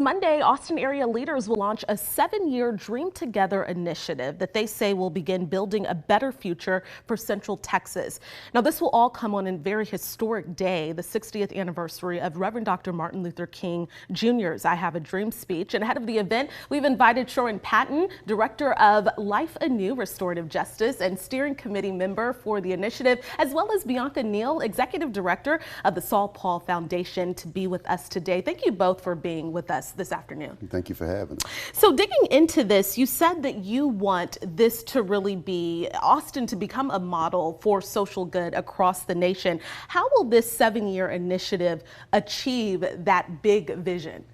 Monday, Austin area leaders will launch a 7-year Dream Together initiative that they say will begin building a better future for Central Texas. Now, this will all come on a very historic day, the 60th anniversary of Reverend Dr. Martin Luther King Jr.'s I Have a Dream speech. And ahead of the event, we've invited Shorin Patton, director of Life Anew Restorative Justice and steering committee member for the initiative, as well as Bianca Neal, executive director of the Saul Paul Foundation, to be with us today. Thank you both for being with us this afternoon. Thank you for having us. So digging into this, you said that you want this to really be Austin to become a model for social good across the nation. How will this 7-year initiative achieve that big vision?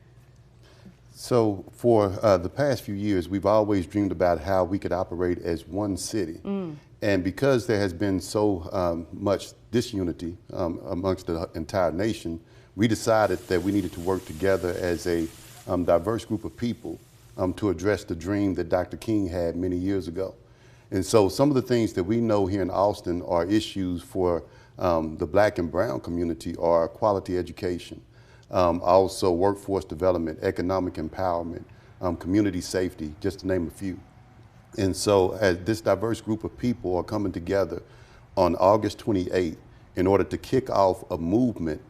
So for the past few years, we've always dreamed about how we could operate as one city. And because there has been so much disunity amongst the entire nation, we decided that we needed to work together as a diverse group of people to address the dream that Dr. King had many years ago. And so some of the things that we know here in Austin are issues for the Black and Brown community are quality education, also workforce development, economic empowerment, community safety, just to name a few. And so as this diverse group of people are coming together on August 28th in order to kick off a movement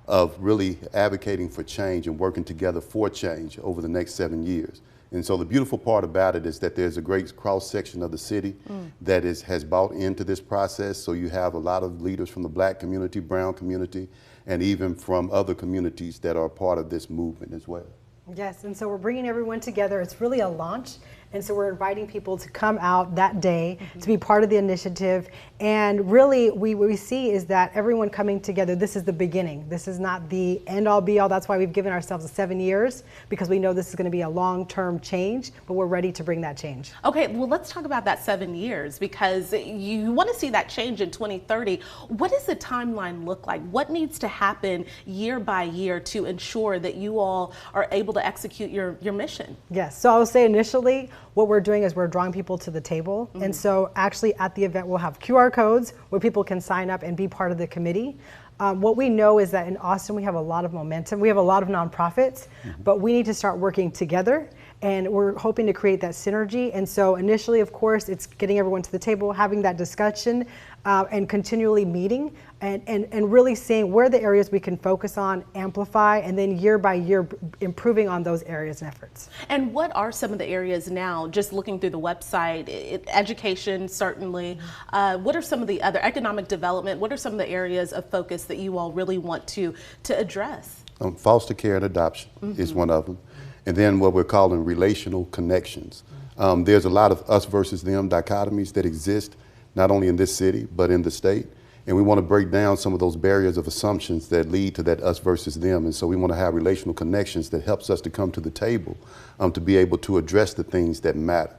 of really advocating for change and working together for change over the next 7 years. And so the beautiful part about it is that there's a great cross section of the city that has bought into this process. So you have a lot of leaders from the Black community, Brown community, and even from other communities that are part of this movement as well. Yes, and so we're bringing everyone together. It's really a launch. And so we're inviting people to come out that day to be part of the initiative. And really, what we see is that everyone coming together, this is the beginning. This is not the end all be all. That's why we've given ourselves 7 years, because we know this is going to be a long-term change, but we're ready to bring that change. Okay, well, let's talk about that 7 years, because you want to see that change in 2030. What does the timeline look like? What needs to happen year by year to ensure that you all are able to execute your mission? Yes, so I will say initially, what we're doing is we're drawing people to the table. And so actually at the event, we'll have QR codes where people can sign up and be part of the committee. What we know is that in Austin, we have a lot of momentum. We have a lot of nonprofits, but we need to start working together. And we're hoping to create that synergy. And so initially, of course, it's getting everyone to the table, having that discussion, and continually meeting and really seeing where the areas we can focus on, amplify, and then year by year improving on those areas and efforts. And what are some of the areas now, just looking through the website, education certainly, what are some of the other, economic development, what are some of the areas of focus that you all really want to address? Foster care and adoption is one of them. And then what we're calling relational connections. There's a lot of us versus them dichotomies that exist, not only in this city, but in the state. And we want to break down some of those barriers of assumptions that lead to that us versus them. And so we want to have relational connections that helps us to come to the table to be able to address the things that matter.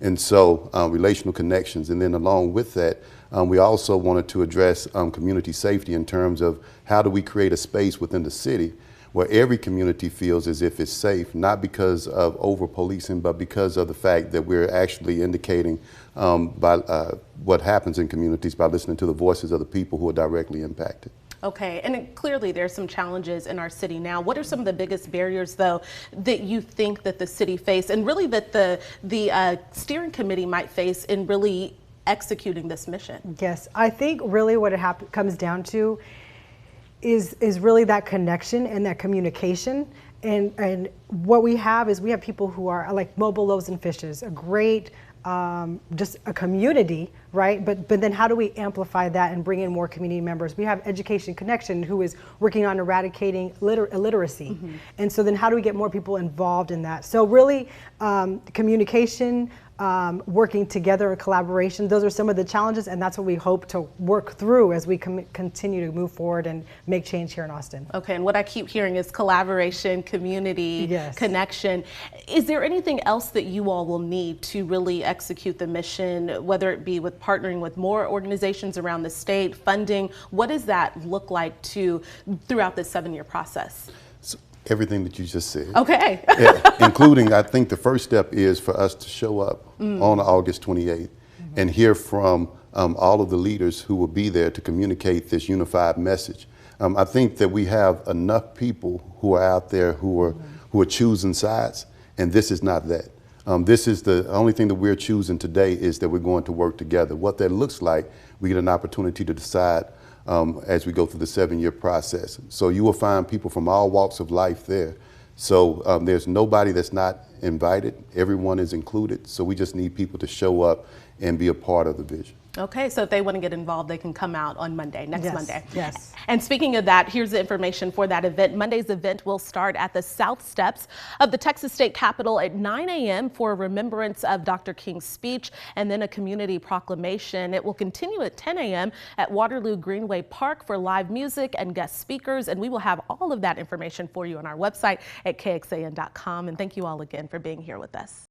And so relational connections. And then along with that, we also wanted to address community safety in terms of how do we create a space within the city where every community feels as if it's safe, not because of over-policing, but because of the fact that we're actually indicating by what happens in communities by listening to the voices of the people who are directly impacted. Okay, and clearly there's some challenges in our city now. What are some of the biggest barriers, though, that you think that the city face, and really that the steering committee might face in really executing this mission? Yes, I think really what it comes down to is really that connection and that communication. And what we have is we have people who are like Mobile Loaves and Fishes, a great just a community, right? But then how do we amplify that and bring in more community members? We have Education Connection, who is working on eradicating illiteracy. And so then how do we get more people involved in that? So really communication, working together in collaboration, those are some of the challenges, and that's what we hope to work through as we continue to move forward and make change here in Austin. Okay, and what I keep hearing is collaboration, community, connection. Is there anything else that you all will need to really execute the mission, whether it be with partnering with more organizations around the state, funding? What does that look like throughout this 7-year process? Everything that you just said. Okay. Yeah, including, I think the first step is for us to show up on August 28th and hear from all of the leaders who will be there to communicate this unified message. I think that we have enough people who are out there who are who are choosing sides, and this is not that. This is the only thing that we're choosing today is that we're going to work together. What that looks like, we get an opportunity to decide as we go through the 7-year process. So you will find people from all walks of life there. So there's nobody that's not invited. Everyone is included. So we just need people to show up and be a part of the vision. Okay, so if they want to get involved, they can come out on Monday, next Yes, Monday. yes. And speaking of that, here's the information for that event. Monday's event will start at the South Steps of the Texas State Capitol at 9 a.m. for a remembrance of Dr. King's speech and then a community proclamation. It will continue at 10 a.m. at Waterloo Greenway Park for live music and guest speakers. And we will have all of that information for you on our website at kxan.com. And thank you all again for being here with us.